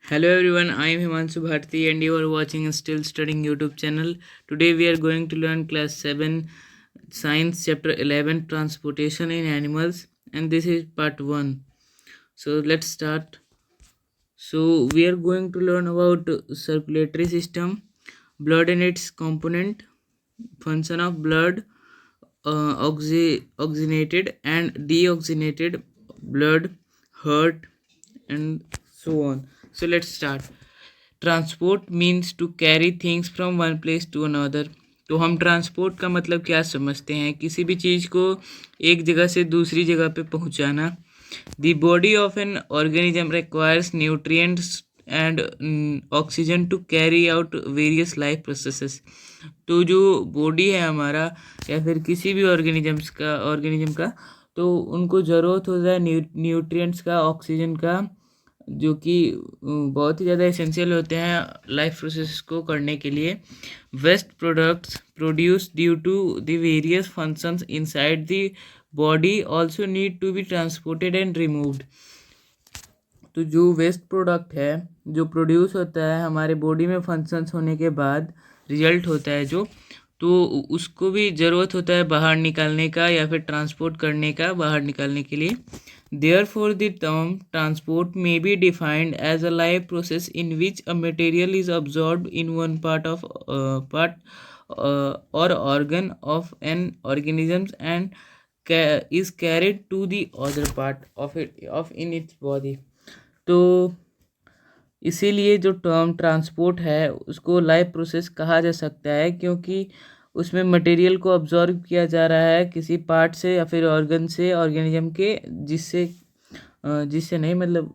Hello everyone, I am Himanshu Bharti and you are watching Still Studying YouTube channel. Today we are going to learn class 7 science chapter 11 transportation in animals, and this is part 1. So let's start. So we are going to learn about circulatory system, blood and its component, function of blood, oxygenated and deoxygenated blood, heart, and so on. So let's start. Transport means to carry things from one place to another. तो हम transport का मतलब क्या समझते हैं? किसी भी चीज़ को एक जगह से दूसरी जगह पे पहुंचाना। The body of an organism requires nutrients and oxygen to carry out various life processes. तो जो बॉडी है हमारा या फिर किसी भी ऑर्गेनिज्म का तो उनको ज़रूरत होता है न्यूट्रिएंट्स का, ऑक्सीजन का, जो कि बहुत ही ज़्यादा एसेंशियल होते हैं लाइफ प्रोसेस को करने के लिए। Waste products produce due to the various functions inside the body also need to be transported and removed. तो जो वेस्ट प्रोडक्ट है जो प्रोड्यूस होता है हमारे बॉडी में फंक्शंस होने के बाद, रिजल्ट होता है जो, तो उसको भी ज़रूरत होता है बाहर निकालने का या फिर ट्रांसपोर्ट करने का बाहर निकालने के लिए। Therefore, the term transport may be defined as a life process in which a material is absorbed in one or organ of an organism and is carried to the other part of in its body। तो इसीलिए जो term transport है उसको life process कहा जा सकता है, क्योंकि उसमें मटेरियल को ऑब्जॉर्व किया जा रहा है किसी पार्ट से या फिर ऑर्गन से, ऑर्गेनिज्म के, जिससे नहीं मतलब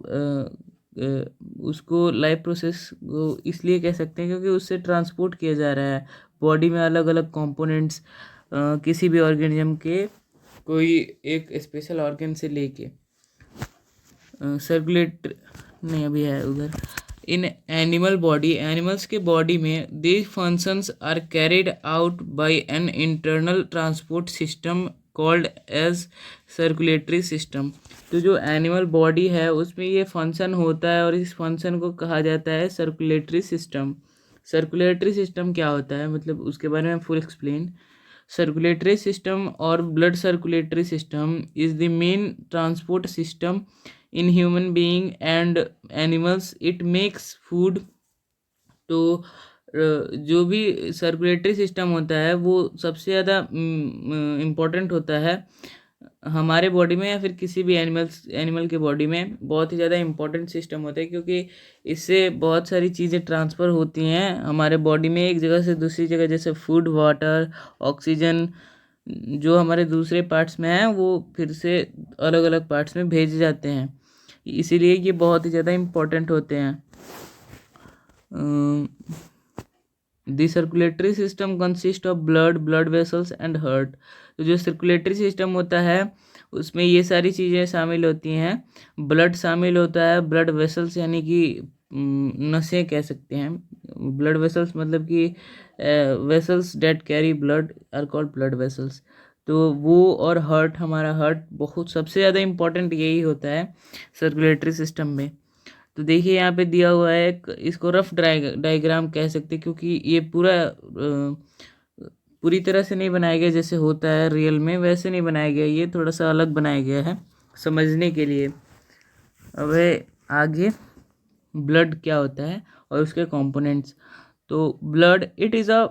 उसको लाइफ प्रोसेस को इसलिए कह सकते हैं क्योंकि उससे ट्रांसपोर्ट किया जा रहा है बॉडी में अलग अलग कंपोनेंट्स किसी भी ऑर्गेनिज्म के कोई एक स्पेशल ऑर्गन से लेके। सर्कुलेट नहीं अभी है उधर। इन एनिमल बॉडी, एनिमल्स के बॉडी में these functions are carried out by an internal transport system called as circulatory system. तो जो एनिमल बॉडी है उसमें ये फंक्शन होता है और इस फंक्शन को कहा जाता है सर्कुलेटरी सिस्टम। सर्कुलेटरी सिस्टम क्या होता है मतलब उसके बारे में फुल एक्सप्लेन। सर्कुलेटरी सिस्टम और blood circulatory system is the main transport system in human being and animals. It makes food. तो जो भी सर्कुलेटरी सिस्टम होता है वो सबसे ज़्यादा इम्पोर्टेंट होता है हमारे बॉडी में या फिर किसी भी एनिमल के बॉडी में। बहुत ही ज़्यादा इम्पोर्टेंट सिस्टम होता है क्योंकि इससे बहुत सारी चीज़ें ट्रांसफ़र होती हैं हमारे बॉडी में एक जगह से दूसरी जगह, जैसे फूड, वाटर, ऑक्सीजन जो हमारे दूसरे पार्ट्स में हैं वो फिर से अलग अलग पार्ट्स में भेजे जाते हैं, इसीलिए ये बहुत ही ज़्यादा इम्पोर्टेंट होते हैं। The circulatory system consist of blood vessels and heart. तो जो सर्कुलेटरी सिस्टम होता है उसमें ये सारी चीज़ें शामिल होती हैं। ब्लड शामिल होता है, ब्लड वेसल्स यानी कि नसें कह सकते हैं। ब्लड वेसल्स मतलब कि vessels that carry blood are called blood vessels. तो वो, और हार्ट, हमारा हार्ट बहुत सबसे ज़्यादा इम्पोर्टेंट यही होता है सर्कुलेटरी सिस्टम में। तो देखिए यहाँ पे दिया हुआ है एक, इसको रफ डायग्राम कह सकते हैं क्योंकि ये पूरी तरह से नहीं बनाया गया जैसे होता है रियल में, वैसे नहीं बनाया गया, ये थोड़ा सा अलग बनाया गया है समझने के लिए। अब आगे ब्लड क्या होता है और उसके कंपोनेंट्स। तो blood, it is a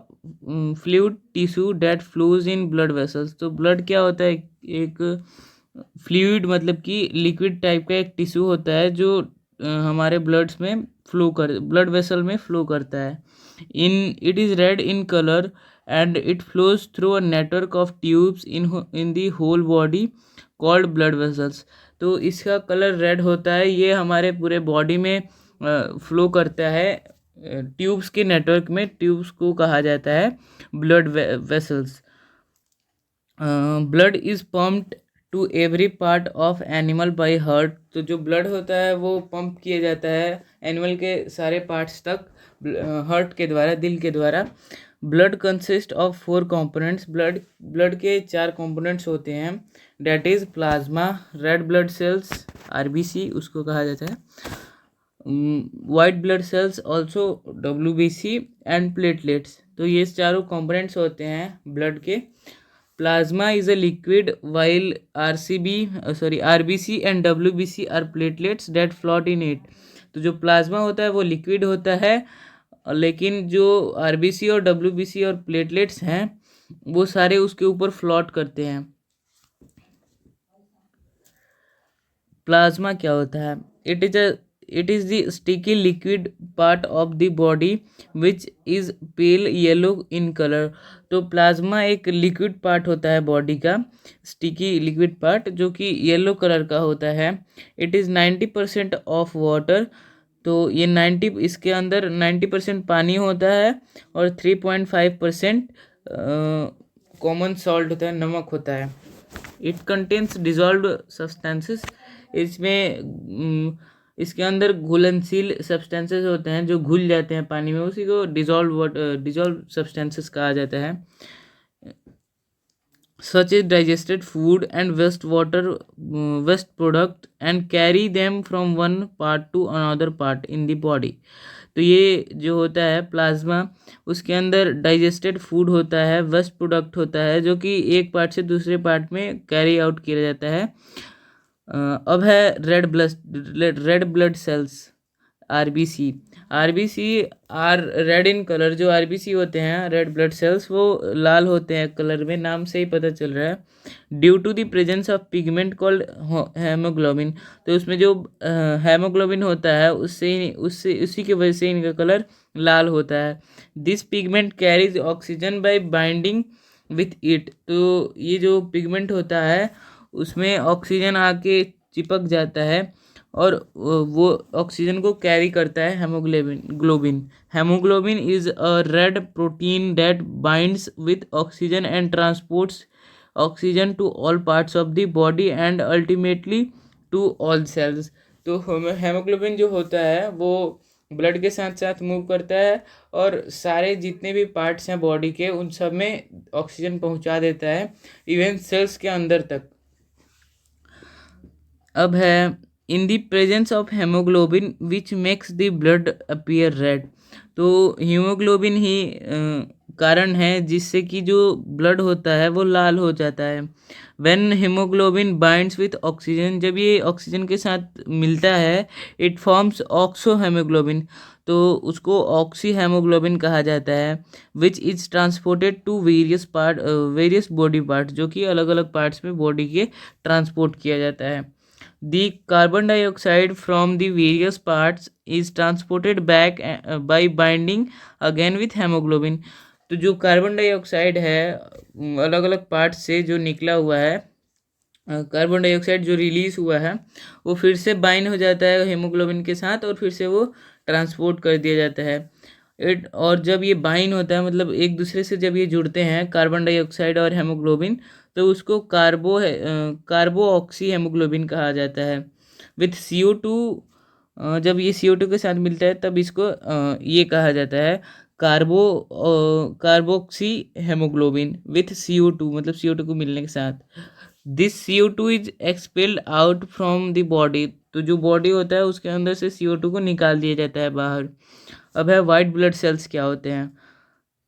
fluid tissue that flows in blood vessels. तो ब्लड क्या होता है? एक फ्लूइड मतलब कि लिक्विड टाइप का एक टिश्यू होता है जो हमारे ब्लड वेसल में फ्लो करता है। It is red in colour and it flows through a network of tubes in the whole body called blood vessels. तो इसका कलर रेड होता है, ये हमारे पूरे बॉडी में फ्लो करता है ट्यूब्स के नेटवर्क में। ट्यूब्स को कहा जाता है blood vessels. Blood is pumped to every part of animal by heart. तो जो ब्लड होता है वो पंप किया जाता है एनिमल के सारे पार्ट्स तक हार्ट के द्वारा, दिल के द्वारा। Blood consist of 4 components. Blood के 4 कंपोनेंट्स होते हैं, that is plasma, red blood cells, RBC उसको कहा जाता है, white blood cells also WBC and platelets. तो ये चारों कंपोनेंट्स होते हैं ब्लड के। Plasma is a liquid while RBC and WBC are platelets that float in it. तो जो प्लाज्मा होता है वो लिक्विड होता है, लेकिन जो RBC और WBC और प्लेटलेट्स हैं वो सारे उसके ऊपर फ्लोट करते हैं। प्लाज्मा क्या होता है? It is the sticky liquid part of the body which is pale yellow in colour. तो प्लाज्मा एक लिक्विड पार्ट होता है बॉडी का, स्टिकी लिक्विड पार्ट, जो कि येलो कलर का होता है। It is 90% of water. तो ये 90, इसके अंदर 90% पानी होता है और 3.5% कॉमन सॉल्ट होता है, नमक होता है। It contains dissolved substances. इसके अंदर घुलनशील सब्सटेंसेस होते हैं जो घुल जाते हैं पानी में, उसी को डिजॉल्व सब्सटेंसेस कहा जाता है। such as digested food and waste product and carry them from one part to another part in the body। तो ये जो होता है प्लाज्मा, उसके अंदर डाइजेस्टेड फूड होता है, वेस्ट प्रोडक्ट होता है, जो कि एक पार्ट से दूसरे पार्ट में कैरी आउट किया जाता है। अब है red blood cells RBC। RBC are red in colour. जो RBC होते हैं रेड ब्लड सेल्स, वो लाल होते हैं कलर में, नाम से ही पता चल रहा है। Due to the presence of pigment called haemoglobin. तो उसमें जो हेमोग्लोबिन होता है उसी की वजह से इनका कलर लाल होता है। This pigment carries oxygen by binding with it. तो ये जो पिगमेंट होता है उसमें ऑक्सीजन आके चिपक जाता है और वो ऑक्सीजन को कैरी करता है haemoglobin is a red protein that binds with oxygen and transports oxygen to all parts of the body and ultimately to all cells. तो हेमोग्लोबिन जो होता है वो ब्लड के साथ साथ मूव करता है और सारे जितने भी पार्ट्स हैं बॉडी के उन सब में ऑक्सीजन पहुंचा देता है, इवन सेल्स के अंदर तक। अब है in the presence of haemoglobin which makes the blood appear red. तो हीमोग्लोबिन ही कारण है जिससे कि जो ब्लड होता है वो लाल हो जाता है। When haemoglobin binds with oxygen, जब ये ऑक्सीजन के साथ मिलता है, इट फॉर्म्स ऑक्सो हेमोग्लोबिन। तो उसको ऑक्सी हेमोग्लोबिन कहा जाता है। Which is transported to various body parts, जो कि अलग अलग पार्ट्स में बॉडी के ट्रांसपोर्ट किया जाता है। The carbon dioxide from the various parts is transported back by binding again with hemoglobin। तो जो कार्बन डाइऑक्साइड है अलग अलग पार्ट से जो निकला हुआ है, कार्बन डाइऑक्साइड जो रिलीज हुआ है वो फिर से बाइंड हो जाता है हेमोग्लोबिन के साथ और फिर से वो ट्रांसपोर्ट कर दिया जाता है। और जब ये बाइंड होता है, मतलब एक दूसरे से जब ये जुड़ते हैं कार्बन डाइऑक्साइड और हेमोग्लोबिन, तो उसको कार्बो ऑक्सी हेमोग्लोबिन कहा जाता है। विथ CO2, जब ये CO2 के साथ मिलता है तब इसको ये कहा जाता है कार्बोक्सी हेमोग्लोबिन विथ CO2, मतलब CO2 को मिलने के साथ। This CO2 is expelled out from the body. तो जो बॉडी होता है उसके अंदर से CO2 को निकाल दिया जाता है बाहर। अब है वाइट ब्लड सेल्स क्या होते हैं?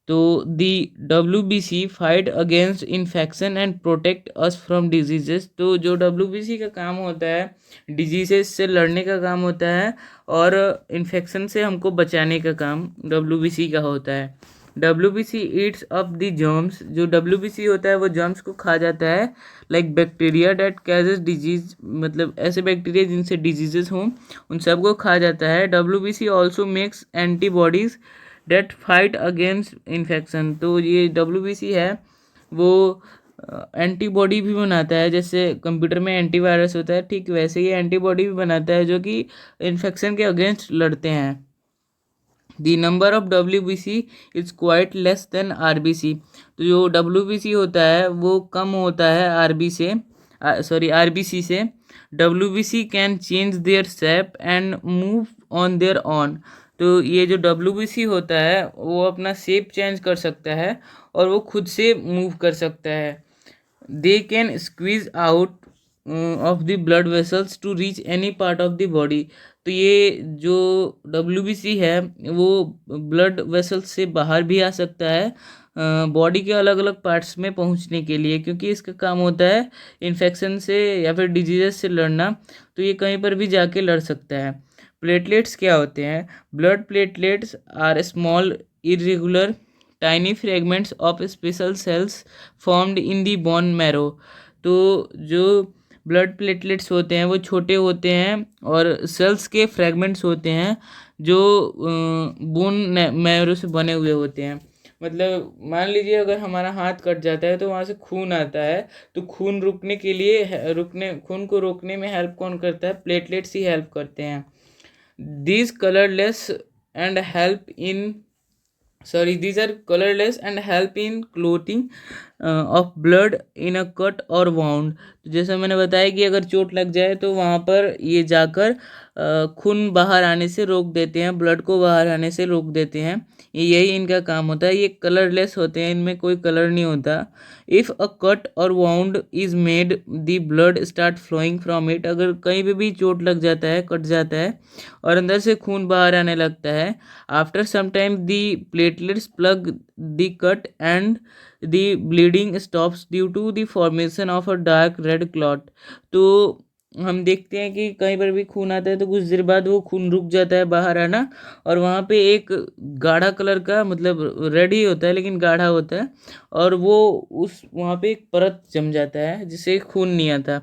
तो दी WBC fight against infection and protect us from diseases. तो जो WBC का काम होता है डिजीजेस से लड़ने का काम होता है और इन्फेक्शन से हमको बचाने का काम WBC का होता है। WBC Yeats up the germs. जो WBC होता है वो जर्म्स को खा जाता है, लाइक बैक्टीरिया डेट कैजेस डिजीज, मतलब ऐसे बैक्टीरिया जिनसे डिजीजेस हों उन सबको खा जाता है। WBC also makes antibodies that fight against infection. तो ये WBC है वो एंटीबॉडी भी बनाता है, जैसे कंप्यूटर में एंटीवायरस होता है ठीक वैसे ये एंटीबॉडी भी बनाता है जो कि इन्फेक्शन के अगेंस्ट लड़ते हैं। The number of WBC is quite less than RBC। तो जो WBC होता है वो कम होता है RBC से। WBC can change their shape and move on their on. तो ये जो WBC होता है वो अपना शेप चेंज कर सकता है और वो खुद से मूव कर सकता है। They can squeeze out of the blood vessels to reach any part of the body. तो ये जो WBC है वो ब्लड वेसल्स से बाहर भी आ सकता है बॉडी के अलग अलग पार्ट्स में पहुंचने के लिए, क्योंकि इसका काम होता है इन्फेक्शन से या फिर डिजीजेस से लड़ना। तो ये कहीं पर भी जाके लड़ सकता है। प्लेटलेट्स क्या होते हैं? Blood platelets are small irregular tiny fragments of special cells formed in the bone marrow. तो जो ब्लड प्लेटलेट्स होते हैं वो छोटे होते हैं और सेल्स के फ्रेगमेंट्स होते हैं जो बोन मैरो से बने हुए होते हैं। मतलब मान लीजिए अगर हमारा हाथ कट जाता है तो वहाँ से खून आता है, तो खून रुकने के लिए खून को रोकने में हेल्प कौन करता है? प्लेटलेट्स ही हेल्प करते हैं। These colorless and help in these are colorless and help in clotting of blood in a cut or wound। तो जैसा मैंने बताया कि अगर चोट लग जाए तो वहाँ पर ये जाकर खून बाहर आने से रोक देते हैं, ब्लड को बाहर आने से रोक देते हैं। यही इनका काम होता है। ये कलरलेस होते हैं, इनमें कोई कलर नहीं होता। If a cut or wound is made the blood start flowing from it. अगर कहीं पे भी चोट लग जाता है, कट जाता है और अंदर से खून बाहर आने लगता है, after some time the platelets plug the cut and the bleeding stops due to the formation of a dark red clot. तो हम देखते हैं कि कहीं पर भी खून आता है तो कुछ देर बाद वो खून रुक जाता है बाहर आना, और वहाँ पे एक गाढ़ा कलर का, मतलब रेड ही होता है लेकिन गाढ़ा होता है, और वो उस वहाँ पे एक परत जम जाता है जिससे खून नहीं आता।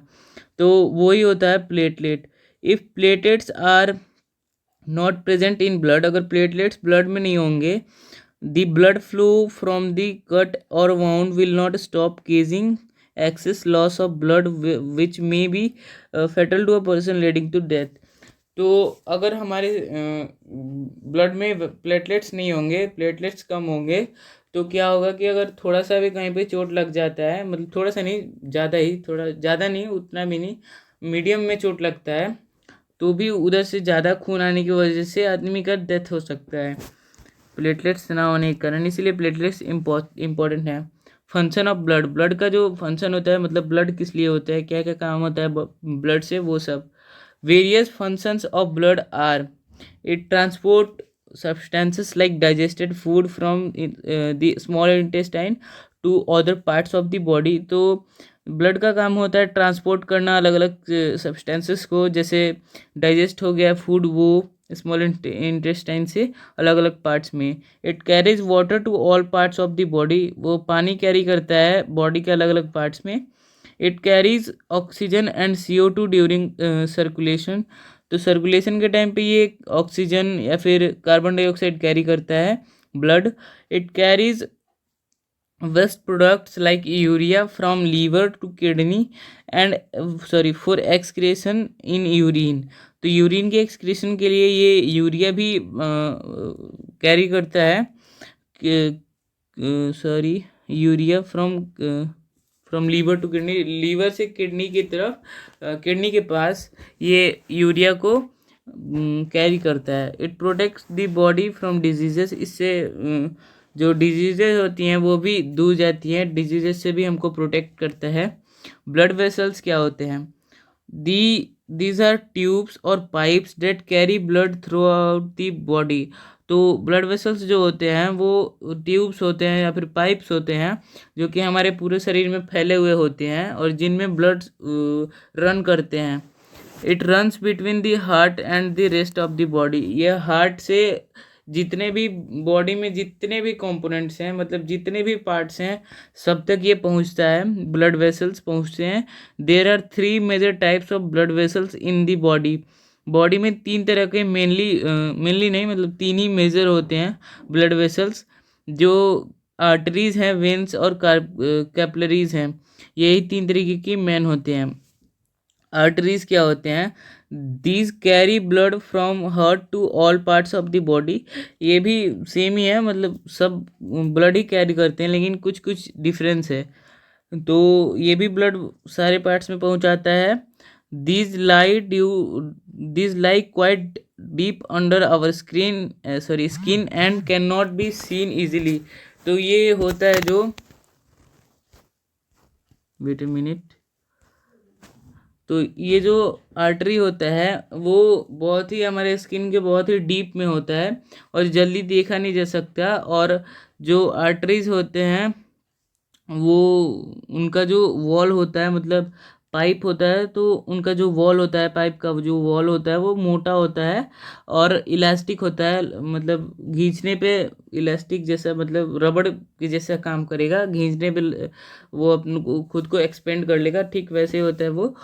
तो वही होता है platelet. If platelets are not present in blood, अगर प्लेटलेट्स ब्लड में नहीं होंगे, the blood flow from the cut or wound will not stop causing excess loss of blood which may be fatal to a person leading to death। तो अगर हमारे blood में platelets नहीं होंगे, प्लेटलेट्स कम होंगे, तो क्या होगा कि अगर थोड़ा सा भी कहीं पे चोट लग जाता है, मतलब थोड़ा सा नहीं, ज़्यादा ही, थोड़ा ज़्यादा नहीं, उतना भी नहीं, मीडियम में चोट लगता है, तो भी उधर से ज़्यादा खून आने की वजह से आदमी का डेथ हो सकता है प्लेटलेट्स ना होने के कारण। इसीलिए प्लेटलेट्स इम्पोर्टेंट है। फंक्शन ऑफ ब्लड, ब्लड का जो फंक्शन होता है, मतलब ब्लड किस लिए होता है, क्या क्या काम होता है ब्लड से, वो सब। Various functions of blood are, it transport substances like digested food from the small intestine to other parts of the body। तो ब्लड का काम होता है ट्रांसपोर्ट करना अलग अलग सब्सटेंसेस को, जैसे डाइजेस्ट हो गया फूड वो स्मॉल इंटेस्टाइन से अलग अलग पार्ट्स में। It carries water to all parts of the body, वो पानी कैरी करता है बॉडी के अलग अलग पार्ट्स में। It carries oxygen and CO2 during circulation. तो सर्कुलेशन के टाइम पे ये ऑक्सीजन या फिर कार्बन डाइऑक्साइड कैरी करता है blood. It carries waste products like urea from liver to kidney and for excretion in urine. तो यूरिन के एक्सक्रेशन के लिए ये यूरिया भी कैरी करता है, urea from liver to kidney, liver से किडनी की तरफ, किडनी के पास ये यूरिया को कैरी करता है। It protects the body from diseases, इससे जो डिजीजेज होती हैं वो भी दूर जाती हैं, डिजीजेज से भी हमको प्रोटेक्ट करता है। ब्लड वेसल्स क्या होते हैं? These are tubes or pipes that carry blood throughout the body. तो ब्लड वेसल्स जो होते हैं वो ट्यूब्स होते हैं या फिर पाइप्स होते हैं जो कि हमारे पूरे शरीर में फैले हुए होते हैं और जिनमें ब्लड रन करते हैं। It runs between the heart and the rest of the body. यह हार्ट से जितने भी बॉडी में जितने भी कंपोनेंट्स हैं, मतलब जितने भी पार्ट्स हैं, सब तक ये पहुंचता है, ब्लड वेसल्स पहुंचते हैं। There are 3 major types of blood vessels in the body. Body में 3 तरह के मेनली नहीं, मतलब 3 ही मेजर होते हैं ब्लड वेसल्स, जो आर्टरीज हैं, वेन्स और कैपलरीज हैं। यही 3 तरीके की मेन होते हैं। आर्टरीज क्या होते हैं? These carry blood from heart to all parts of the body. ये भी सेम ही है, मतलब सब ब्लड ही कैरी करते हैं लेकिन कुछ कुछ डिफरेंस है। तो ये भी ब्लड सारे पार्ट्स में पहुंचाता है। These lie quite deep under our skin and can not be seen easily. तो ये होता है जो, वेट अ मिनट, तो ये जो आर्टरी होता है वो बहुत ही हमारे स्किन के बहुत ही डीप में होता है और जल्दी देखा नहीं जा सकता। और जो आर्टरीज होते हैं वो उनका जो वॉल होता है, मतलब पाइप होता है, तो उनका जो वॉल होता है, पाइप का जो वॉल होता है वो मोटा होता है और इलास्टिक होता है, मतलब खींचने पे इलास्टिक जैसा, मतलब रबड़ के जैसा काम करेगा, खींचने पे वो अपन को खुद को एक्सपेंड कर लेगा, ठीक वैसे ही होता है वो।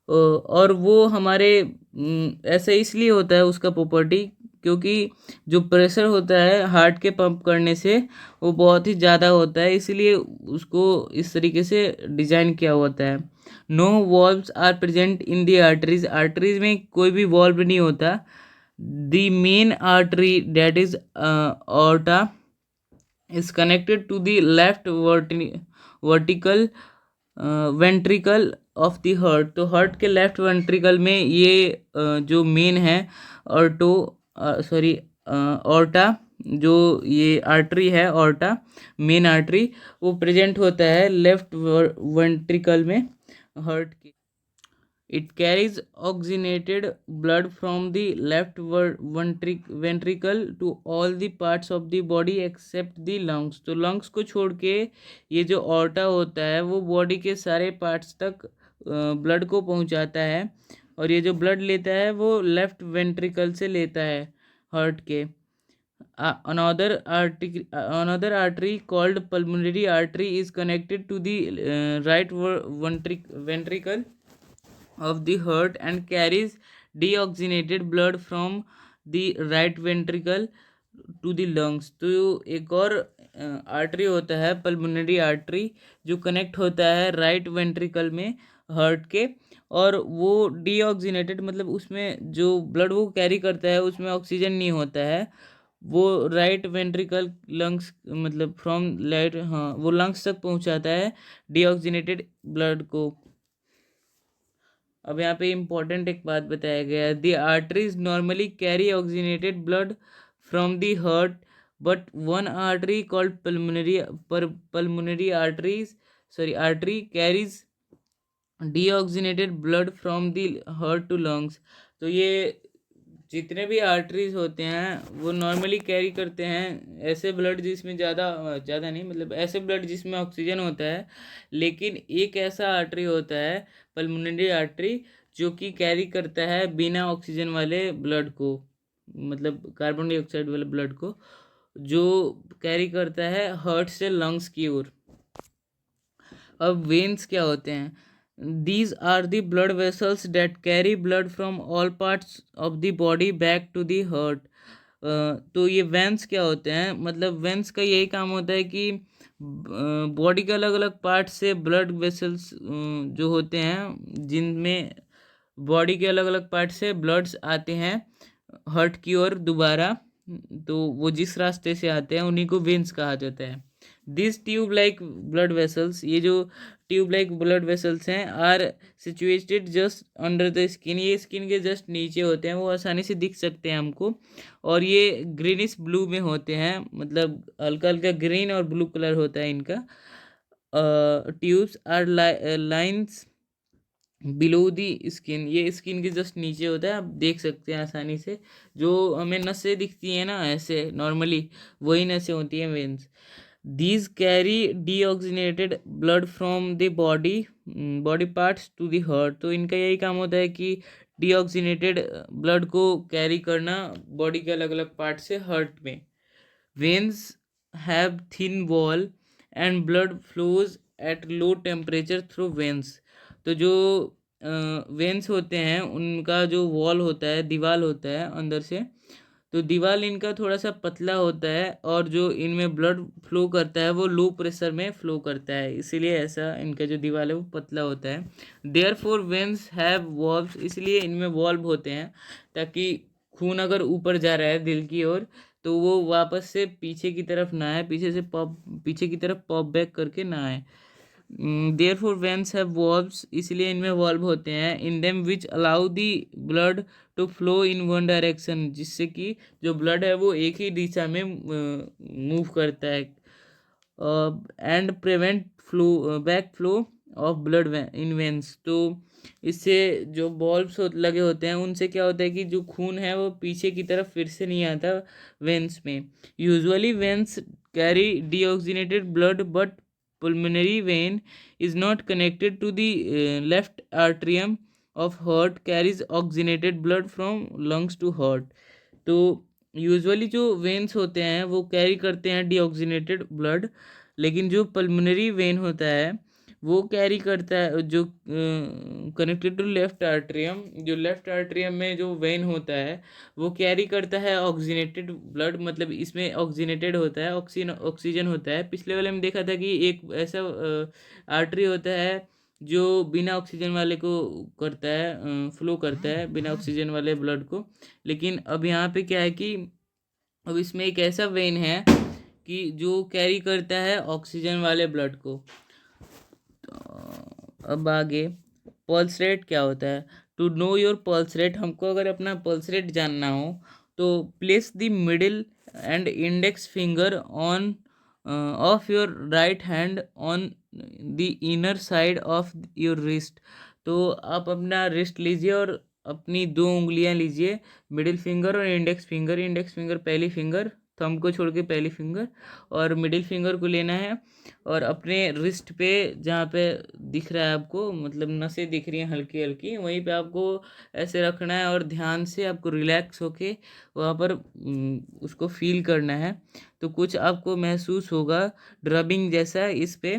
और वो हमारे ऐसा इसलिए होता है उसका प्रॉपर्टी, क्योंकि जो प्रेशर होता है हार्ट के पंप करने से वो बहुत ही ज़्यादा होता है, इसलिए उसको इस तरीके से डिजाइन किया होता है। No valves are present in the arteries, arteries में कोई भी वॉल्व नहीं होता। The main artery that is aorta is connected to the left vertical ventricle of the heart. तो हार्ट के लेफ्ट वेंट्रिकल में ये जो मेन है ऑर्टो सॉरी ऑर्टा, जो ये आर्टरी है ऑर्टा, मेन आर्टरी, वो प्रेजेंट होता है लेफ्ट वेंट्रिकल में हार्ट के। It carries oxygenated blood from the left ventricle to all the parts of the body except the lungs। तो lungs को छोड़ के ये जो ऑर्टा होता है वो बॉडी के सारे पार्ट्स तक ब्लड को पहुंचाता है, और ये जो ब्लड लेता है वो लेफ्ट वेंट्रिकल से लेता है हार्ट के। Another artery called pulmonary artery is connected to the right ventricle of the heart and carries deoxygenated blood from the right ventricle to the lungs। तो एक और आर्टरी होता है पल्मोनरी आर्टरी, जो कनेक्ट होता है राइट वेंट्रिकल में heart के, और वो डीऑक्सीनेटेड, मतलब उसमें जो ब्लड वो कैरी करता है उसमें ऑक्सीजन नहीं होता है, वो राइट वेंट्रिकल लंग्स, मतलब फ्रॉम राइट, हाँ, वो लंग्स तक पहुंचाता है डीऑक्सीनेटेड ब्लड को। अब यहाँ पे इम्पोर्टेंट एक बात बताया गया है, the arteries normally carry oxygenated blood from the heart, but one artery called pulmonary arteries artery carries deoxygenated blood from the heart to lungs. तो ये जितने भी आर्टरीज होते हैं वो नॉर्मली कैरी करते हैं ऐसे ब्लड जिसमें ज़्यादा ज़्यादा नहीं, मतलब ऐसे ब्लड जिसमें ऑक्सीजन होता है, लेकिन एक ऐसा आर्टरी होता है पल्मोनरी आर्टरी जो कि कैरी करता है बिना ऑक्सीजन वाले ब्लड को, मतलब कार्बन डाइऑक्साइड वाले ब्लड को, जो कैरी करता है हार्ट से लंग्स की ओर। अब वेन्स क्या होते हैं? These are the blood vessels that carry blood from all parts of the body back to the heart। तो ये वेंस क्या होते हैं? मतलब वेंस का यही काम होता है कि बॉडी के अलग अलग पार्ट से ब्लड वेसल्स जो होते हैं, जिनमें बॉडी के अलग अलग पार्ट से ब्लड्स आते हैं हार्ट की ओर दोबारा, तो वो जिस रास्ते से आते हैं उन्हीं को वेन्स कहा जाता है। This tube like blood vessels, ये जो ट्यूब लाइक ब्लड वेसल्स हैं, are situated just under the skin, ये स्किन के जस्ट नीचे होते हैं, वो आसानी से दिख सकते हैं हमको, और ये ग्रीनिश ब्लू में होते हैं, मतलब हल्का हल्का ग्रीन और ब्लू कलर होता है इनका। Tubes are lines below the skin, ये स्किन के जस्ट नीचे होता है, आप देख सकते हैं आसानी से, जो हमें नसें दिखती हैं ना ऐसे नॉर्मली, वही नसें होती हैं veins. These carry deoxygenated blood from the body parts to the heart। तो इनका यही काम होता है कि deoxygenated blood को कैरी करना बॉडी के अलग अलग पार्ट से हार्ट में। Veins have thin wall and blood flows at low temperature through veins। तो जो वेन्स होते हैं उनका जो वॉल होता है, दीवार होता है अंदर से, तो दीवार इनका थोड़ा सा पतला होता है, और जो इनमें ब्लड फ्लो करता है वो लो प्रेशर में फ्लो करता है, इसीलिए ऐसा इनका जो दीवार है वो पतला होता है। There four veins have valves, इसलिए इनमें वॉल्व होते हैं, ताकि खून अगर ऊपर जा रहा है दिल की ओर तो वो वापस से पीछे की तरफ ना आए, पीछे की तरफ पॉप बैक करके ना आए। There four veins have valves, इसलिए इनमें वॉल्व होते हैं, in them which allow the blood to flow in one direction, जिससे कि जो ब्लड है वो एक ही दिशा में मूव करता है, and prevent flow back flow of blood in veins. तो इससे जो बॉल्ब्स लगे होते हैं उनसे क्या होता है कि जो खून है वो पीछे की तरफ फिर से नहीं आता वेन्स में। Usually veins carry deoxygenated blood but pulmonary vein is not connected to the left atrium of heart carries oxygenated blood from lungs to heart। तो यूजुअली जो वेन्स होते हैं वो कैरी करते हैं डीऑक्सीनेटेड ब्लड, लेकिन जो पल्मोनरी वेन होता है वो कैरी करता है जो कनेक्टेड टू लेफ्ट आर्ट्रियम, जो लेफ्ट आर्ट्रियम में जो वेन होता है वो कैरी करता है ऑक्सीनेटेड ब्लड, मतलब इसमें ऑक्सीनेटेड होता है, ऑक्सीजन होता है। पिछले वाले में देखा था कि एक ऐसा आर्टरी होता है जो बिना ऑक्सीजन वाले को करता है, फ्लो करता है बिना ऑक्सीजन वाले ब्लड को। लेकिन अब यहाँ पे क्या है कि अब इसमें एक ऐसा वेन है कि जो कैरी करता है ऑक्सीजन वाले ब्लड को। तो अब आगे पल्स रेट क्या होता है। To know your pulse rate, हमको अगर अपना पल्स रेट जानना हो तो place the middle and index finger on of your right hand on the inner side of your wrist. तो आप अपना रिस्ट लीजिए और अपनी दो उंगलियां लीजिए, मिडिल फिंगर और इंडेक्स फिंगर पहली फिंगर, थंब को छोड़ के पहली फिंगर, और मिडिल फिंगर को लेना है और अपने रिस्ट पे जहाँ पे दिख रहा है आपको, मतलब नसें दिख रही हैं हल्की हल्की, वहीं पे आपको ऐसे रखना है और ध्यान से आपको रिलैक्स होके वहाँ पर उसको फील करना है। तो कुछ आपको महसूस होगा ड्रबिंग जैसा इस पे।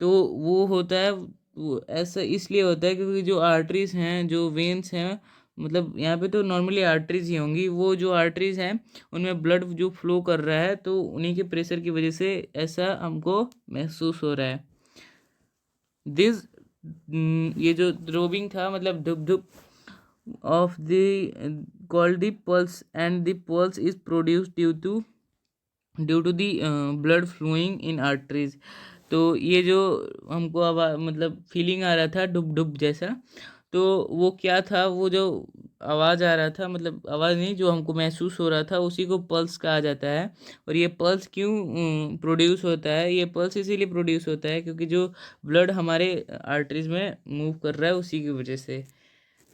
तो वो होता है, वो ऐसा इसलिए होता है क्योंकि जो आर्टरीज हैं, जो वेन्स हैं, मतलब यहाँ पे तो नॉर्मली आर्टरीज ही होंगी, वो जो आर्टरीज हैं उनमें ब्लड जो फ्लो कर रहा है तो उन्हीं के प्रेशर की वजह से ऐसा हमको महसूस हो रहा है। दिस ये जो थ्रोबिंग था मतलब धुप धुप of the called the pulse and the pulse is produced due to the blood flowing in arteries. तो ये जो हमको आवाज मतलब फीलिंग आ रहा था डुब डुब जैसा, तो वो क्या था, वो जो आवाज़ आ रहा था, मतलब आवाज़ नहीं, जो हमको महसूस हो रहा था उसी को पल्स कहा जाता है। और ये पल्स क्यों प्रोड्यूस होता है, ये पल्स इसीलिए प्रोड्यूस होता है क्योंकि जो ब्लड हमारे आर्टरीज में मूव कर रहा है उसी की वजह से।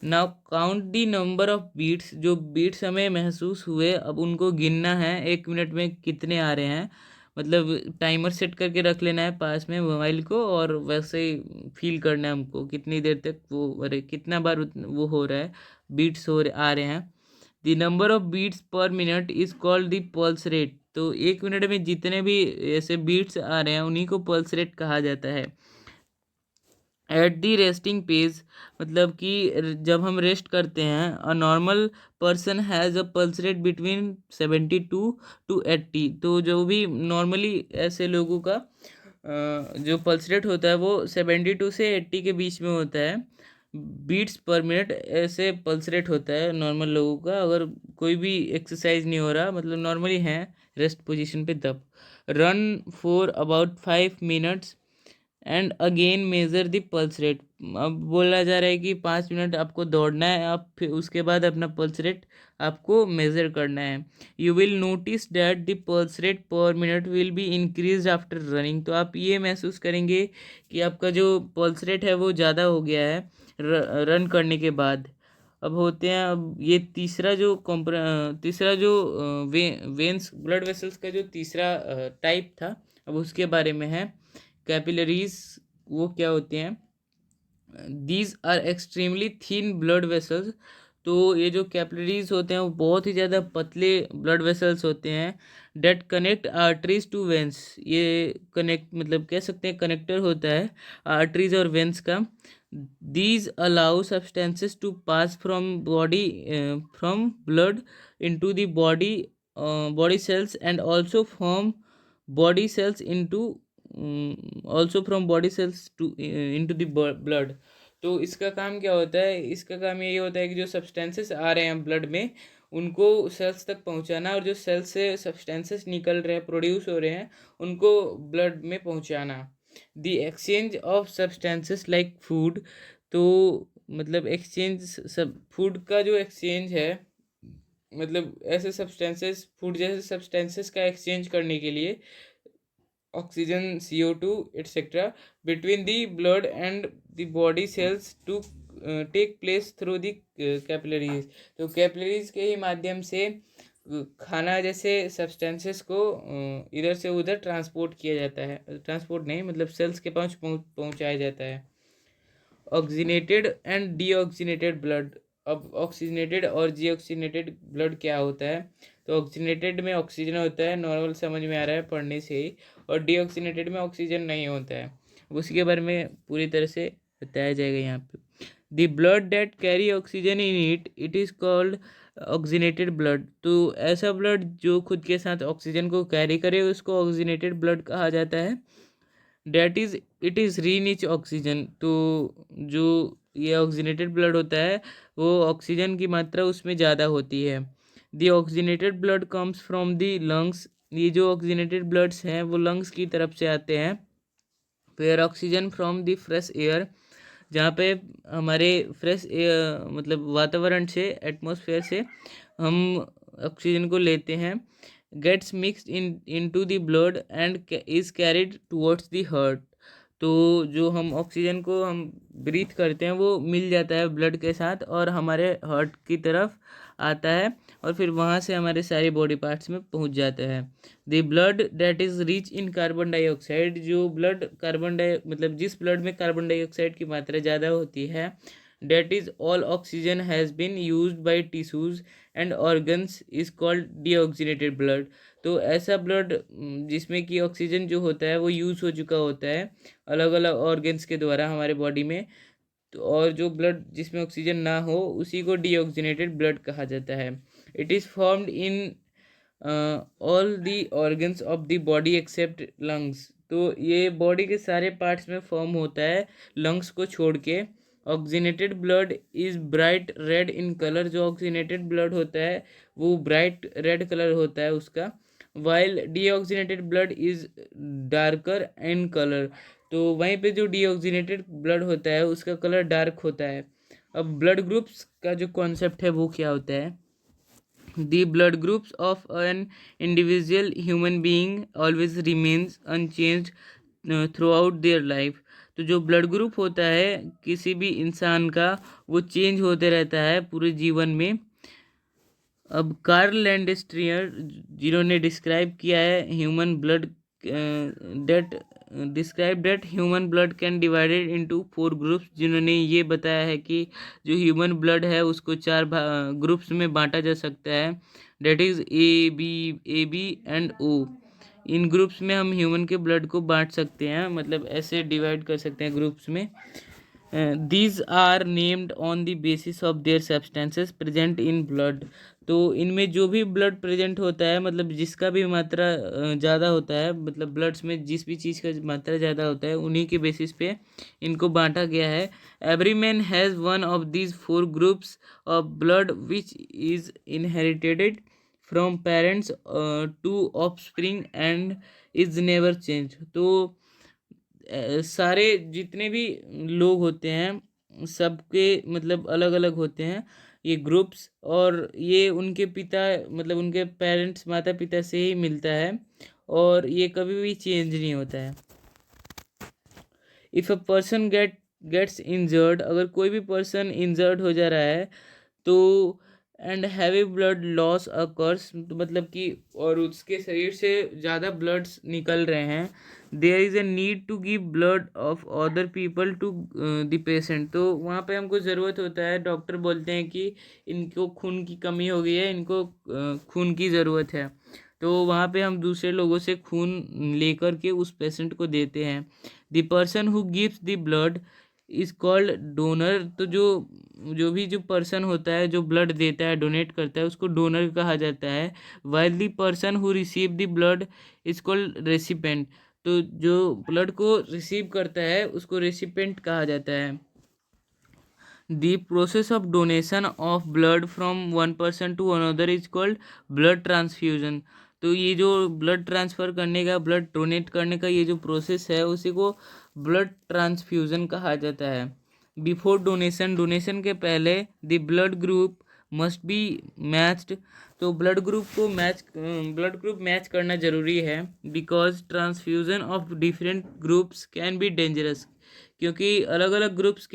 Now count the number of beats, जो बीट्स हमें महसूस हुए अब उनको गिनना है, 1 मिनट में कितने आ रहे हैं, मतलब टाइमर सेट करके रख लेना है पास में मोबाइल को और वैसे ही फील करना है हमको कितनी देर तक वो, अरे कितना बार वो हो रहा है, बीट्स आ रहे हैं। The number of beats per minute is called the pulse rate. तो 1 मिनट में जितने भी ऐसे बीट्स आ रहे हैं उन्हीं को पल्स रेट कहा जाता है। एट दी रेस्टिंग पेज, मतलब कि जब हम रेस्ट करते हैं, a normal person has a pulse rate between 72 to 80। तो जो भी नॉर्मली ऐसे लोगों का जो पल्स रेट होता है वो 72 से 80 के बीच में होता है बीट्स पर मिनट, ऐसे पल्स रेट होता है नॉर्मल लोगों का, अगर कोई भी एक्सरसाइज नहीं हो रहा, मतलब नॉर्मली हैं रेस्ट पोजीशन पे तब। Run for about 5 minutes and again measure the pulse rate. अब बोला जा रहा है कि 5 मिनट आपको दौड़ना है, आप फिर उसके बाद अपना पल्स रेट आपको मेज़र करना है। You will notice that the pulse rate पर minute will be increase after running. तो आप ये महसूस करेंगे कि आपका जो पल्स रेट है वो ज़्यादा हो गया है रन करने के बाद। अब होते हैं, अब ये तीसरा जो वेन्स ब्लड वेसल्स का जो तीसरा टाइप था, अब उसके बारे में है। कैपिलरीज वो क्या होते हैं, these are extremely thin blood vessels. तो ये जो कैपिलरीज होते हैं वो बहुत ही ज़्यादा पतले ब्लड वेसल्स होते हैं। That connect arteries to veins, ये कनेक्ट मतलब कह सकते हैं कनेक्टर होता है आर्टरीज और वेंस का। These allow substances to pass from blood into the body cells and also form body cells into also from body cells to into the blood. तो इसका काम क्या होता है, इसका काम ये होता है कि जो सब्सटेंसेस आ रहे हैं ब्लड में उनको सेल्स तक पहुंचाना, और जो सेल्स से सब्सटेंसेस निकल रहे हैं प्रोड्यूस हो रहे हैं उनको ब्लड में पहुंचाना। The exchange of substances like food, तो मतलब एक्सचेंज सब फूड का जो एक्सचेंज है, मतलब ऐसे सब्सटेंसेस फूड जैसे सब्सटेंसेस का एक्सचेंज करने के लिए oxygen, CO2, etc. between the blood and the body cells to take place through the capillaries. तो कैपिलरीज के ही माध्यम से खाना जैसे सब्सटेंसेस को इधर से उधर ट्रांसपोर्ट किया जाता है, ट्रांसपोर्ट नहीं मतलब सेल्स के पास पहुंचाया जाता है. Oxygenated and deoxygenated blood. अब ऑक्सीजनेटेड और डीऑक्सीनेटेड ब्लड क्या होता है? तो ऑक्सीजनेटेड में ऑक्सीजन होता है, नॉर्मल समझ में आ रहा है पढ़ने से ही, और डीऑक्सीनेटेड में ऑक्सीजन नहीं होता है. उसी के बारे में पूरी तरह से बताया जाएगा यहाँ पे. The blood that carry oxygen in it is called oxygenated blood. तो ऐसा ब्लड जो खुद के साथ ऑक्सीजन को कैरी करे उसको ऑक्सीनेटेड ब्लड कहा जाता है. That is it is rich oxygen. तो जो ये ऑक्सीनेटेड ब्लड होता है वो ऑक्सीजन की मात्रा उसमें ज़्यादा होती है. The oxygenated blood comes from the lungs. ये जो ऑक्सीनेटेड ब्लड्स हैं वो लंग्स की तरफ से आते हैं. Where oxygen from the fresh air. जहाँ पे हमारे फ्रेश एयर मतलब वातावरण से, एटमॉस्फेयर से हम ऑक्सीजन को लेते हैं. Gets mixed into the blood and is carried towards the heart. तो जो हम ऑक्सीजन को हम ब्रीथ करते हैं वो मिल जाता है ब्लड के साथ और हमारे हार्ट की तरफ आता है और फिर वहाँ से हमारे सारे बॉडी पार्ट्स में पहुँच जाता है. The blood that is rich in carbon dioxide. जो ब्लड मतलब जिस ब्लड में कार्बन डाइऑक्साइड की मात्रा ज़्यादा होती है, that is all oxygen has been used by tissues and organs is called deoxygenated blood. तो ऐसा ब्लड जिसमें कि ऑक्सीजन जो होता है वो यूज़ हो चुका होता है अलग अलग ऑर्गन्स के द्वारा हमारे बॉडी में. तो और जो ब्लड जिसमें ऑक्सीजन ना हो उसी को डीऑक्सीनेटेड ब्लड कहा जाता है. It is formed in all the organs of the body except lungs. तो ये बॉडी के सारे पार्ट्स में फॉर्म होता है लंग्स को छोड़ के. Oxygenated blood is bright red in colour. जो ऑक्सीनेटेड ब्लड होता है वो ब्राइट रेड कलर होता है उसका. While deoxygenated blood is darker in colour. तो वहीं पे जो डीऑक्सीनेटेड ब्लड होता है उसका कलर डार्क होता है. अब ब्लड ग्रुप्स का जो कॉन्सेप्ट है वो क्या होता है? The blood groups of an individual human being always remains unchanged throughout their life. तो जो ब्लड ग्रुप होता है किसी भी इंसान का वो चेंज होते रहता है पूरे जीवन में. अब कार्ल लैंडस्ट्रियर जिन्होंने डिस्क्राइब किया है human blood that describe that human blood can divided into 4 groups. जिन्होंने ये बताया है कि जो ह्यूमन ब्लड है उसको 4 ग्रुप्स में बांटा जा सकता है. That is A B and O. इन ग्रुप्स में हम ह्यूमन के ब्लड को बांट सकते हैं, मतलब ऐसे डिवाइड कर सकते हैं ग्रुप्स में. These are named on the basis of their substances present in blood. तो इनमें जो भी ब्लड प्रेजेंट होता है मतलब जिसका भी मात्रा ज़्यादा होता है, मतलब ब्लड्स में जिस भी चीज़ का मात्रा ज़्यादा होता है उन्हीं के बेसिस पे इनको बांटा गया है. Every man has one of these 4 groups of blood which is inherited from parents to offspring and is never change. तो सारे जितने भी लोग होते हैं सबके मतलब अलग अलग होते हैं ये ग्रुप्स, और ये उनके पिता मतलब उनके पेरेंट्स माता पिता से ही मिलता है और ये कभी भी चेंज नहीं होता है. If a person gets injured. अगर कोई भी पर्सन इंजर्ड हो जा रहा है तो and heavy blood loss occurs. तो मतलब कि और उसके शरीर से ज़्यादा ब्लड्स निकल रहे हैं. There is a need to give blood of other people to the patient. तो वहाँ पे हमको ज़रूरत होता है, डॉक्टर बोलते हैं कि इनको खून की कमी हो गई है, इनको खून की ज़रूरत है. तो वहाँ पे हम दूसरे लोगों से खून लेकर के उस पेशेंट को देते हैं. The person who gives the blood is called donor. तो जो पर्सन होता है जो ब्लड देता है डोनेट करता है उसको डोनर कहा जाता है. While the person who receive the blood is called recipient. तो जो ब्लड को रिसीव करता है उसको रेसिपेंट कहा जाता है. The process of donation of blood from one person to another is called blood transfusion. तो ये जो ब्लड ट्रांसफ़र करने का, ब्लड डोनेट करने का ये जो प्रोसेस है उसी को ब्लड ट्रांसफ्यूज़न कहा जाता है. Before donation. डोनेशन के पहले the blood group must be matched. तो ब्लड ग्रुप मैच करना ज़रूरी है, because transfusion of different groups can be dangerous. क्योंकि अलग अलग ग्रुप्स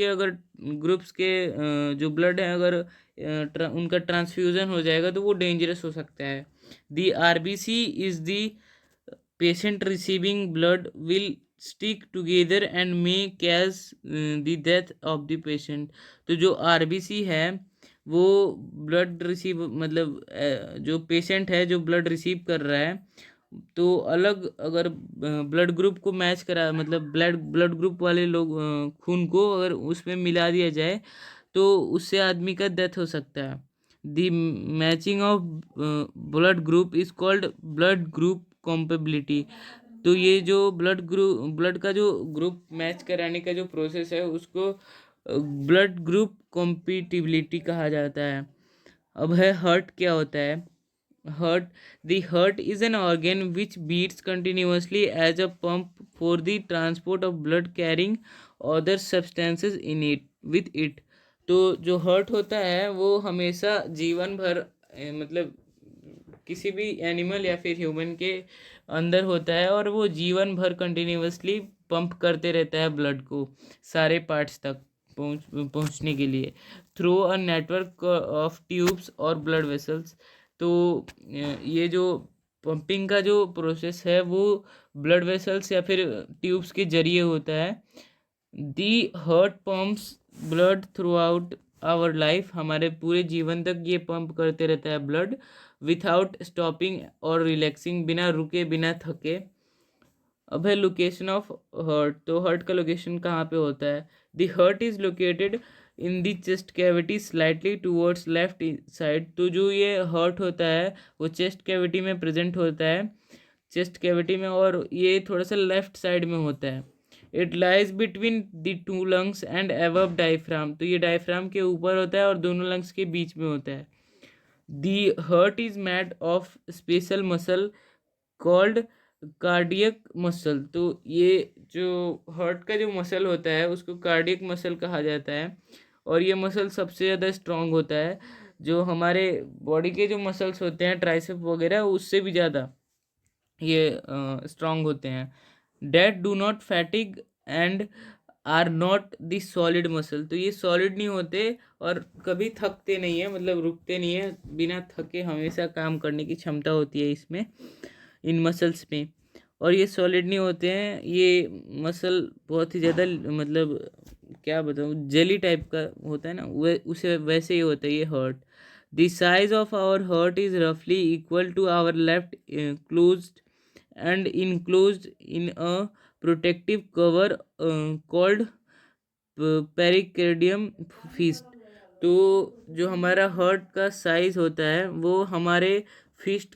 के जो ब्लड है, अगर उनका ट्रांसफ्यूज़न हो जाएगा तो वो डेंजरस हो सकता है। The RBC is the patient receiving blood will stick together and may cause the death of the patient। तो जो आरबीसी है वो ब्लड रिसीव मतलब जो पेशेंट है जो ब्लड रिसीव कर रहा है, तो अलग अगर ब्लड ग्रुप को मैच करा मतलब ब्लड ग्रुप वाले लोग खून को अगर उसमें मिला दिया जाए तो उससे आदमी का डेथ हो सकता है। The matching of blood group is called blood group compatibility. तो ये जो ब्लड का जो ग्रुप मैच कराने का जो प्रोसेस है उसको ब्लड ग्रुप कॉम्पिटिबिलिटी कहा जाता है। अब है हार्ट क्या होता है। Heart. The heart is an organ which beats continuously as a pump for the transport of blood carrying other substances in it with it। तो जो हर्ट होता है वो हमेशा जीवन भर मतलब किसी भी एनिमल या फिर ह्यूमन के अंदर होता है और वो जीवन भर कंटिन्यूअसली पंप करते रहता है ब्लड को सारे पार्ट्स तक पहुंचने के लिए through a network of tubes और ब्लड वेसल्स। तो ये जो पंपिंग का जो प्रोसेस है वो ब्लड वेसल्स या फिर ट्यूब्स के जरिए होता है। The heart pumps blood throughout our life. हमारे पूरे जीवन तक ये पंप करते रहता है ब्लड विथआउट स्टॉपिंग और रिलैक्सिंग, बिना रुके बिना थके। अब है लोकेशन ऑफ हर्ट। तो हर्ट का लोकेशन कहाँ पे होता है। The heart is located in the chest cavity slightly towards left side. तो जो ये हर्ट होता है वो चेस्ट कैविटी में प्रेजेंट होता है, चेस्ट कैविटी में, और ये थोड़ा सा लेफ्ट साइड में होता है। It lies between the two lungs and above diaphragm. तो ये डायफ्राम के ऊपर होता है और दोनों लंग्स के बीच में होता है। The heart is made of special muscle called cardiac muscle. तो ये जो हार्ट का जो मसल होता है उसको कार्डियक मसल कहा जाता है, और ये मसल सबसे ज़्यादा स्ट्रांग होता है। जो हमारे बॉडी के जो मसल्स होते हैं ट्राइसेप वगैरह उससे भी ज़्यादा ये स्ट्रांग होते हैं। That do not fatigue and are not the solid muscle. तो ये सॉलिड नहीं होते और कभी थकते नहीं है, मतलब रुकते नहीं है, बिना थके हमेशा काम करने की क्षमता होती है इसमें, इन मसल्स में। और ये सॉलिड नहीं होते हैं, ये मसल बहुत ही ज़्यादा मतलब क्या बताऊँ जेली टाइप का होता है ना, वे उसे वैसे ही होता है ये heart. The size of our heart is रफली equal to our left close and enclosed in a protective cover called pericardium fist. तो जो हमारा हार्ट का साइज होता है वो हमारे फिस्ट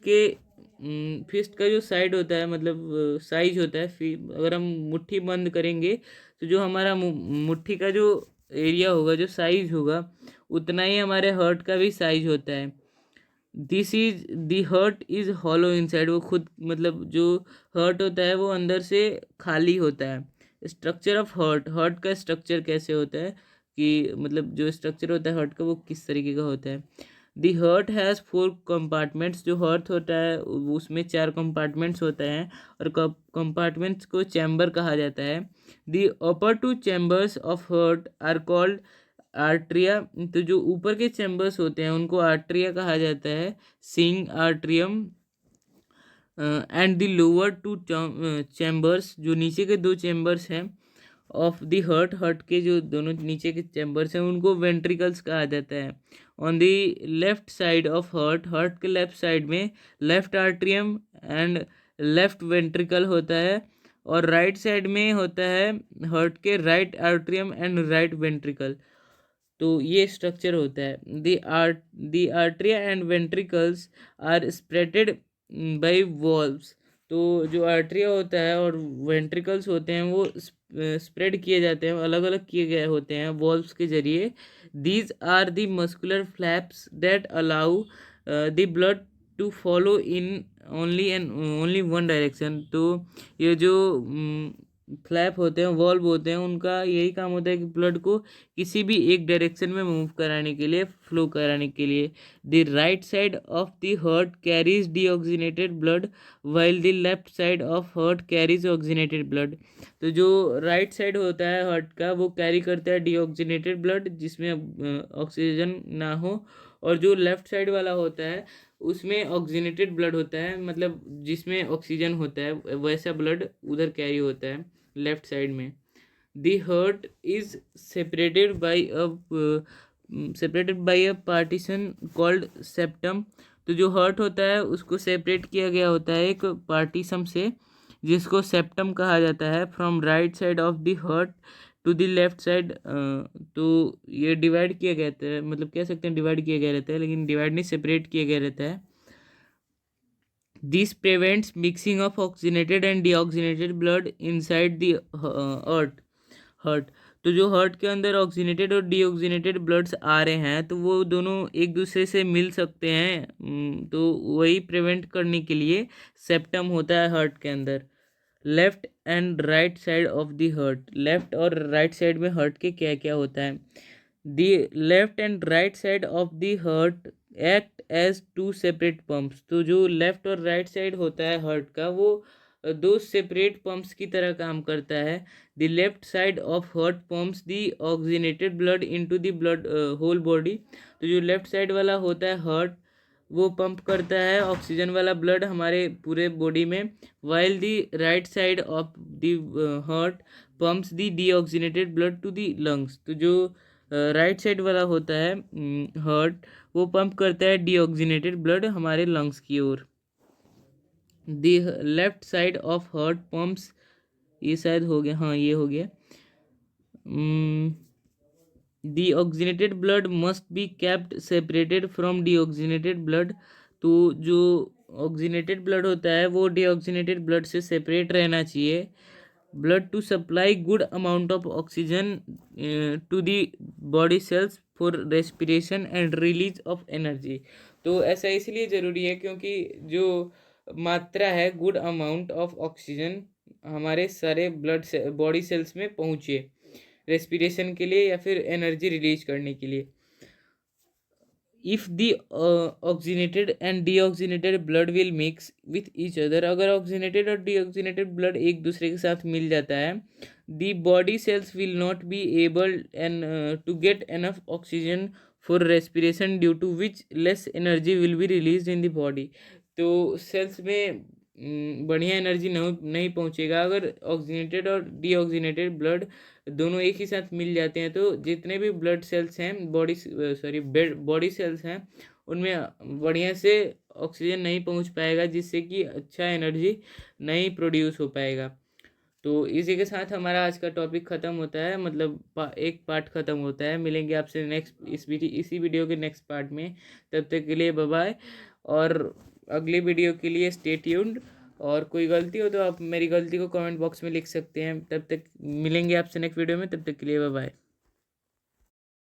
का जो साइड होता है मतलब साइज होता है, अगर हम मुट्ठी बंद करेंगे तो जो हमारा मुट्ठी का जो एरिया होगा जो साइज होगा उतना ही हमारे हार्ट का भी साइज होता है। This is the heart is hollow inside. वो खुद मतलब जो हर्ट होता है वो अंदर से खाली होता है। Structure of heart. हर्ट का स्ट्रक्चर कैसे होता है कि मतलब जो स्ट्रक्चर होता है हर्ट का वो किस तरीके का होता है। दी हर्ट हैज़ 4 कंपार्टमेंट्स। जो हर्ट होता है उसमें 4 कंपार्टमेंट्स होते हैं और कंपार्टमेंट्स को चैम्बर कहा जाता है। The upper 2 chambers of heart are called atria. तो जो ऊपर के चैम्बर्स होते हैं उनको आर्ट्रिया कहा जाता है, सिंग atrium. And the lower 2 chambers, जो नीचे के 2 चैम्बर्स हैं ऑफ द हर्ट के जो दोनों नीचे के चैम्बर्स हैं उनको वेंट्रिकल्स कहा जाता है। On the left side of heart के लेफ्ट साइड में left atrium and left ventricle होता है, और राइट साइड में होता है हर्ट के right atrium and right ventricle. तो ये स्ट्रक्चर होता है। The atria and ventricles are spreaded by valves. तो जो आर्ट्रिया होता है और वेंट्रिकल्स होते हैं वो स्प्रेड किए जाते हैं, अलग अलग किए गए होते हैं वॉल्व्स के जरिए। These are the muscular flaps that allow the blood to follow in only one direction. तो ये जो फ्लैप होते हैं, वॉल्व होते हैं, उनका यही काम होता है कि ब्लड को किसी भी एक डायरेक्शन में मूव कराने के लिए, फ्लो कराने के लिए। The right side of the heart carries deoxygenated blood while the left side of heart carries oxygenated blood. तो जो राइट साइड होता है हार्ट का वो कैरी करता है डीऑक्सीनेटेड ब्लड जिसमें ऑक्सीजन ना हो, और जो लेफ्ट साइड वाला होता है उसमें ऑक्सीनेटेड ब्लड होता है, मतलब जिसमें ऑक्सीजन होता है, वैसा ब्लड उधर कैरी होता है लेफ्ट साइड में। The heart is separated by a partition called septum. तो जो हार्ट होता है उसको सेपरेट किया गया होता है एक पार्टीशन से, जिसको सेप्टम कहा जाता है, from right side of the heart to the left side. तो ये डिवाइड किया गया था, मतलब कह सकते हैं डिवाइड किया गया रहता है, लेकिन डिवाइड नहीं, सेपरेट किया गया रहता है। This prevents mixing of oxygenated and deoxygenated blood inside the heart. तो जो हार्ट के अंदर ऑक्सीनेटेड और डीऑक्सीनेटेड ब्लड्स आ रहे हैं तो वो दोनों एक दूसरे से मिल सकते हैं, तो वही प्रिवेंट करने के लिए सेप्टम होता है हार्ट के अंदर। Left and right side of the heart, left और राइट साइड में हार्ट के क्या क्या होता है। The left and right side of the heart act as two separate pumps. तो जो लेफ्ट और राइट साइड होता है हार्ट का वो दो सेपरेट पंप्स की तरह काम करता है। The left side of heart pumps the oxygenated blood into the blood whole body. तो जो लेफ्ट साइड वाला होता है हार्ट वो पंप करता है ऑक्सीजन वाला ब्लड हमारे पूरे बॉडी में, while the right side of the heart pumps the deoxygenated blood to the lungs. तो जो राइट साइड वाला होता है हार्ट वो पंप करता है डीऑक्सीनेटेड ब्लड हमारे लंग्स की ओर। The left side of heart pumps, ये शायद हो गया, हाँ ये हो गया। Deoxygenated blood must be kept separated from deoxygenated blood. तो जो ऑक्सीनेटेड ब्लड होता है वो डीऑक्सीनेटेड ब्लड से सेपरेट रहना चाहिए। Blood to supply good amount of oxygen to the body cells for respiration and release of energy. तो ऐसा इसलिए ज़रूरी है क्योंकि जो मात्रा है गुड अमाउंट ऑफ ऑक्सीजन हमारे सारे ब्लड से बॉडी सेल्स में पहुँचे रेस्पिरेशन के लिए या फिर एनर्जी रिलीज करने के लिए। If the oxygenated and deoxygenated blood will mix with each other, अगर ऑक्सीनेटेड और डीऑक्सीनेटेड ब्लड एक दूसरे के साथ मिल जाता है, the body cells will not be able and to get enough oxygen for respiration due to which less energy will be release in the body. तो सेल्स में बढ़िया एनर्जी नहीं पहुंचेगा अगर ऑक्सीनेटेड और डीऑक्सीनेटेड ब्लड दोनों एक ही साथ मिल जाते हैं। तो जितने भी ब्लड सेल्स हैं बॉडी सेल्स हैं उनमें बढ़िया से ऑक्सीजन नहीं पहुंच पाएगा, जिससे कि अच्छा एनर्जी नहीं प्रोड्यूस हो पाएगा। तो इसी के साथ हमारा आज का टॉपिक ख़त्म होता है, मतलब एक पार्ट ख़त्म होता है। मिलेंगे आपसे नेक्स्ट इसी वीडियो के नेक्स्ट पार्ट में। तब तक के लिए बाय बाय, और अगली वीडियो के लिए स्टे ट्यून्ड। और कोई गलती हो तो आप मेरी गलती को कमेंट बॉक्स में लिख सकते हैं। तब तक मिलेंगे आपसे नेक्स्ट वीडियो में, तब तक के लिए बाय बाय।